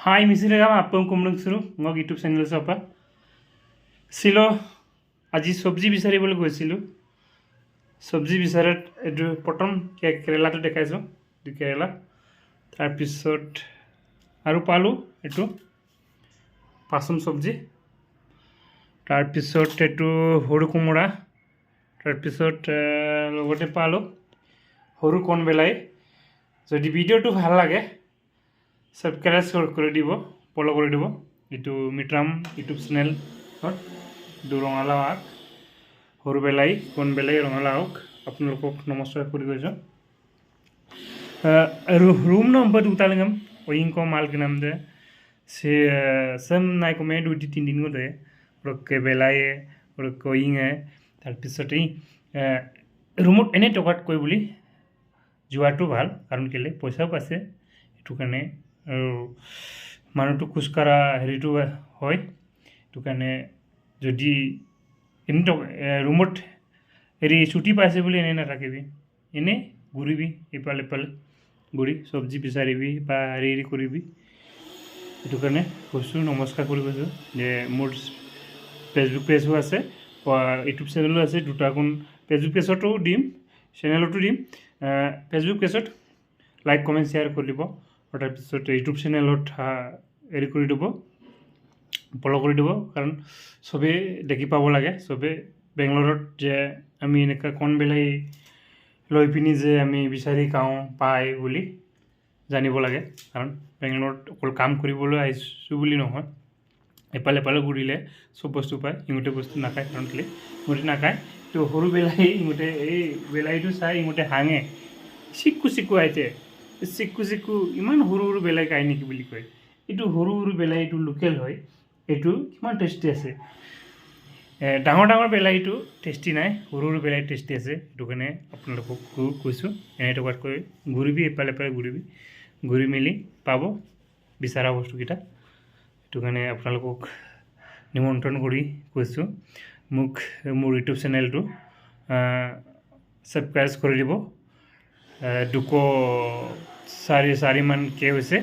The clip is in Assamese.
হাই মিছিলেগাম আপং কুমলংসুৰু মোক ইউটিউব চেনেল পৰা ছিলো আজি চব্জি বিচাৰিবলৈ গৈছিলোঁ। চব্জি বিচাৰত এইটো প্ৰথম কেৰেলাটো দেখাইছোঁ, এইটো কেৰেলা। তাৰপিছত আৰু পালোঁ এইটো পাচন চব্জি। তাৰপিছত এইটো সৰু কোমোৰা। তাৰপিছত লগতে পালোঁ সৰু কণবেলাই। যদি ভিডিঅ'টো ভাল লাগে সাবস্ক্ৰাইব কৰে দিব, ফলো কৰে দিব। এইটো মিট্ৰাম ইউটিউব চেনেল এইটো ৰঙালাও আগ, সৰু বেলাই কণবেলাই ৰঙালাও আগ আপোনালোকক নমস্কাৰ কৰি গৈছোঁ। रूम नंबर उतालेंगम वहीं को माल के नाम दे से सम नाइ को मैं 2-3 दिन को दे और के बेलाए और कोइंग है तार पिछते रूमत एने टकात कोई बोली जुआटो ভাল कारण केले पैसाও পাছে এটু কানে মানুহটো খুচকাৰা হেৰিটো হয়। এইটো কাৰণে যদি এনে ৰুমত হেৰি ছুটি পাইছে বুলি এনে নাথাকিবি, এনে ঘূৰিবি ইফালে ইফালে ঘূৰি চব্জি বিচাৰিবি বা হেৰি কৰিবি। এইটো কাৰণে কৈছোঁ, নমস্কাৰ কৰি কৈছোঁ যে মোৰ ফেচবুক পেজো আছে, ইউটিউব চেনেলো আছে। দুটাখন ফেচবুক পেজতো দিম, চেনেলতো দিম। ফেচবুক পেজত লাইক কমেণ্ট শ্বেয়াৰ কৰি দিব আৰু তাৰপিছত ইউটিউব চেনেলত হেৰি কৰি দিব, ফ'ল' কৰি দিব। কাৰণ চবেই দেখি পাব লাগে, চবেই বেংগলোৰত যে আমি এনেকুৱা কণবেলাই লৈ পিনি যে আমি বিচাৰি খাওঁ পায় বুলি জানিব লাগে। কাৰণ বেংগলোৰত অকল কাম কৰিবলৈ আহিছোঁ বুলি নহয়, এফালে এফালে ঘূৰিলে চব বস্তু পায়। ইহঁতে বস্তু নাখায়, কাৰণ কেলৈ ইহঁতে নাখায় তো সৰু বেলাই ইহঁতে এই বেলাইটো চাই ইহঁতে হাঙে, চিক্কু চিক্কু আইতে চিক্কু চিক্কু ইমান সৰু সৰু বেলাই খায় নেকি বুলি কয়। এইটো সৰু সৰু বেলাই, এইটো লোকেল হয়, এইটো কিমান টেষ্টি আছে। ডাঙৰ ডাঙৰ বেলাইটো টেষ্টি নাই, সৰু সৰু বেলাই টেষ্টি আছে। সেইটো কাৰণে আপোনালোকক কৈছোঁ এনে টকাতকৈ ঘূৰিবি, এফালে এফালে ঘূৰিবি, ঘূৰি মেলি পাব বিচৰা বস্তুকেইটা। সেইটো কাৰণে আপোনালোকক নিমন্ত্ৰণ কৰি কৈছোঁ, মোক মোৰ ইউটিউব চেনেলটো ছাবস্ক্ৰাইব কৰি দিব। 204 মান কে হৈছে।